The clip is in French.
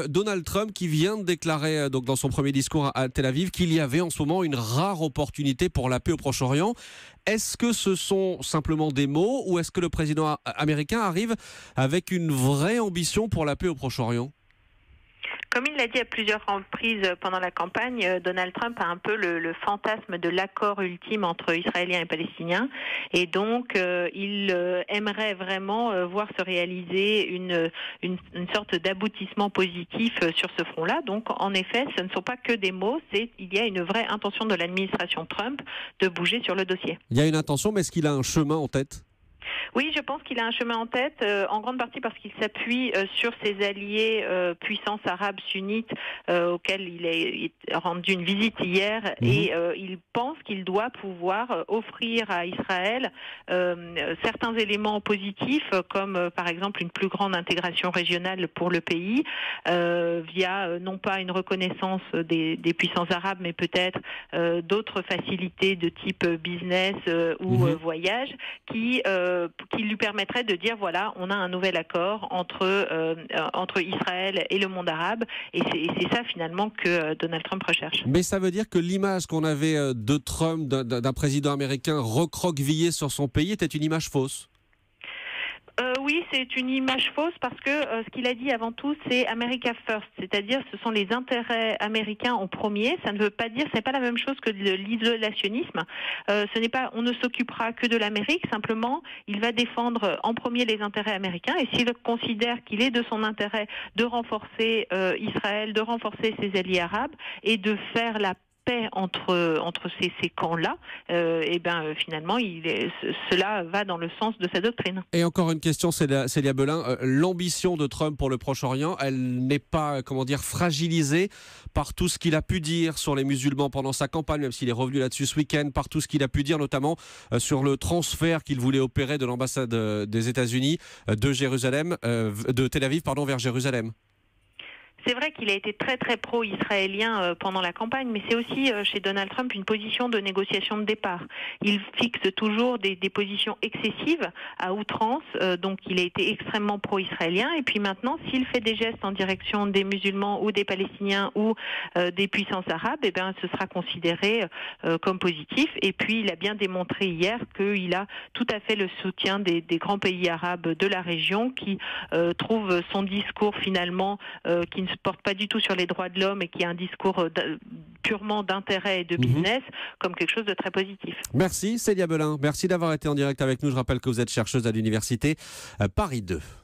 Donald Trump qui vient de déclarer donc dans son premier discours à Tel Aviv qu'il y avait en ce moment une rare opportunité pour la paix au Proche-Orient. Est-ce que ce sont simplement des mots ou est-ce que le président américain arrive avec une vraie ambition pour la paix au Proche-Orient ? Comme il l'a dit à plusieurs reprises pendant la campagne, Donald Trump a un peu le fantasme de l'accord ultime entre Israéliens et Palestiniens. Et donc, il aimerait vraiment voir se réaliser une sorte d'aboutissement positif sur ce front-là. Donc, en effet, ce ne sont pas que des mots, il y a une vraie intention de l'administration Trump de bouger sur le dossier. Il y a une intention, mais est-ce qu'il a un chemin en tête ? Oui, je pense qu'il a un chemin en tête, en grande partie parce qu'il s'appuie sur ses alliés puissances arabes sunnites auxquels il est rendu une visite hier et il pense qu'il doit pouvoir offrir à Israël certains éléments positifs comme par exemple une plus grande intégration régionale pour le pays via non pas une reconnaissance des puissances arabes mais peut-être d'autres facilités de type business ou voyage qui lui permettrait de dire voilà, on a un nouvel accord entre Israël et le monde arabe et c'est ça finalement que Donald Trump recherche. Mais ça veut dire que l'image qu'on avait de Trump, d'un président américain recroquevillé sur son pays, était une image fausse. Oui, c'est une image fausse parce que ce qu'il a dit avant tout, c'est America First, c'est-à-dire ce sont les intérêts américains en premier. Ça ne veut pas dire, c'est pas la même chose que de l'isolationnisme. Ce n'est pas, on ne s'occupera que de l'Amérique. Simplement, il va défendre en premier les intérêts américains. Et s'il considère qu'il est de son intérêt de renforcer Israël, de renforcer ses alliés arabes et de faire la paix entre ces camps-là, finalement, cela va dans le sens de sa doctrine. Et encore une question, Célia Belin. L'ambition de Trump pour le Proche-Orient, elle n'est pas, fragilisée par tout ce qu'il a pu dire sur les musulmans pendant sa campagne, même s'il est revenu là-dessus ce week-end, par tout ce qu'il a pu dire, notamment sur le transfert qu'il voulait opérer de l'ambassade des États-Unis de Tel Aviv, vers Jérusalem. C'est vrai qu'il a été très très pro-israélien pendant la campagne, mais c'est aussi chez Donald Trump une position de négociation de départ. Il fixe toujours des positions excessives à outrance, donc il a été extrêmement pro-israélien. Et puis maintenant, s'il fait des gestes en direction des musulmans ou des Palestiniens ou des puissances arabes, ce sera considéré comme positif. Et puis il a bien démontré hier qu'il a tout à fait le soutien des grands pays arabes de la région qui trouvent son discours finalement qui ne se porte pas du tout sur les droits de l'homme et qui a un discours purement d'intérêt et de business comme quelque chose de très positif. Merci Célia Belin, merci d'avoir été en direct avec nous. Je rappelle que vous êtes chercheuse à l'université Paris 2.